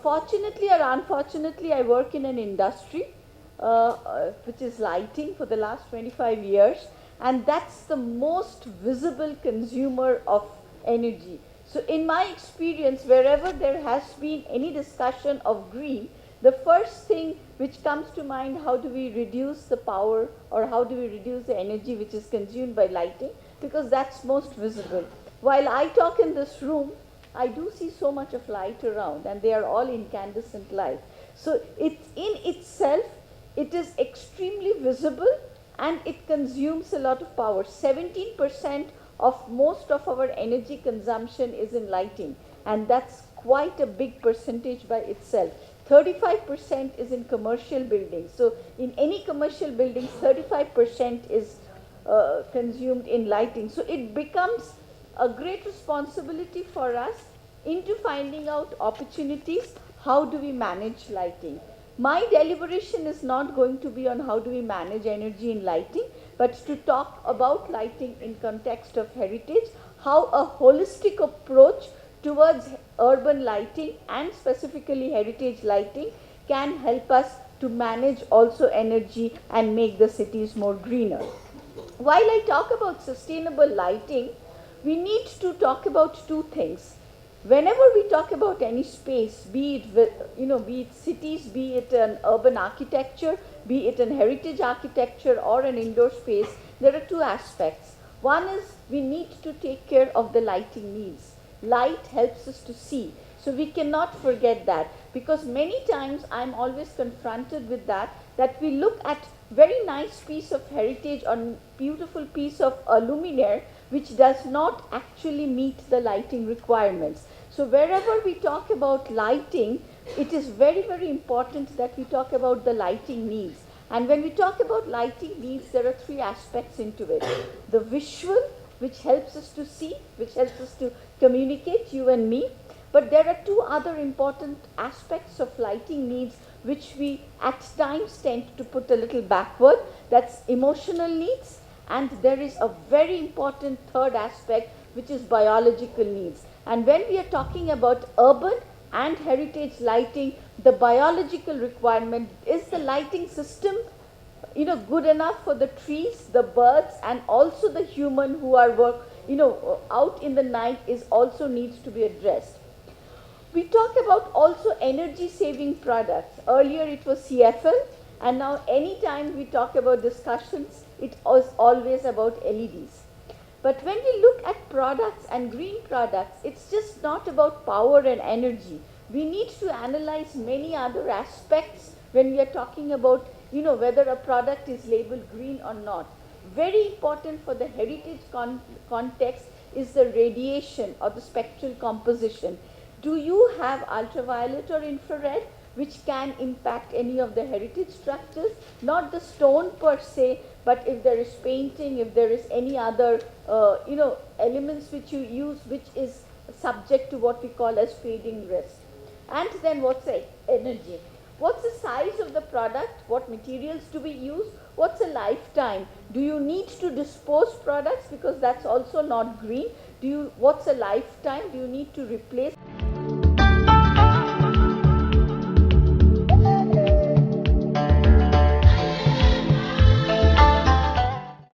Fortunately or unfortunately, I work in an industry which is lighting for the last 25 years, and that's the most visible consumer of energy. So in my experience, wherever there has been any discussion of green, the first thing which comes to mind, how do we reduce the power or how do we reduce the energy which is consumed by lighting, because that's most visible. While I talk in this room, I do see so much of light around, and they are all incandescent light. So it's in itself, it is extremely visible and it consumes a lot of power. 17% of most of our energy consumption is in lighting, and that's quite a big percentage by itself. 35% is in commercial buildings. So in any commercial buildings, 35% is consumed in lighting. So it becomes a great responsibility for us into finding out opportunities. How do we manage lighting? My deliberation is not going to be on how do we manage energy in lighting, but to talk about lighting in context of heritage, how a holistic approach towards urban lighting and specifically heritage lighting can help us to manage also energy and make the cities more greener. While I talk about sustainable lighting, we need to talk about two things. Whenever we talk about any space, be it cities, be it an urban architecture, be it an heritage architecture or an indoor space, there are two aspects. One is we need to take care of the lighting needs. Light helps us to see. So we cannot forget that, because many times I'm always confronted with that we look at very nice piece of heritage or beautiful piece of luminaire which does not actually meet the lighting requirements. So wherever we talk about lighting, it is very, very important that we talk about the lighting needs. And when we talk about lighting needs, there are three aspects into it. The visual, which helps us to see, which helps us to communicate, you and me. But there are two other important aspects of lighting needs which we at times tend to put a little backward. That's emotional needs, and there is a very important third aspect which is biological needs. And when we are talking about urban and heritage lighting, the biological requirement is the lighting system good enough for the trees, the birds, and also the human who are out in the night is also needs to be addressed. We talk about also energy saving products. Earlier it was CFL, and now anytime we talk about discussions, it was always about LEDs. But when we look at products and green products, it's just not about power and energy. We need to analyze many other aspects when we are talking about whether a product is labeled green or not. Very important for the heritage context is the radiation or the spectral composition. Do you have ultraviolet or infrared which can impact any of the heritage structures? Not the stone per se, but if there is painting, if there is any other elements which you use which is subject to what we call as fading risk. And then what's the energy? What's the size of the product? What materials do we use? What's a lifetime? Do you need to dispose products, because that's also not green? What's a lifetime? Do you need to replace?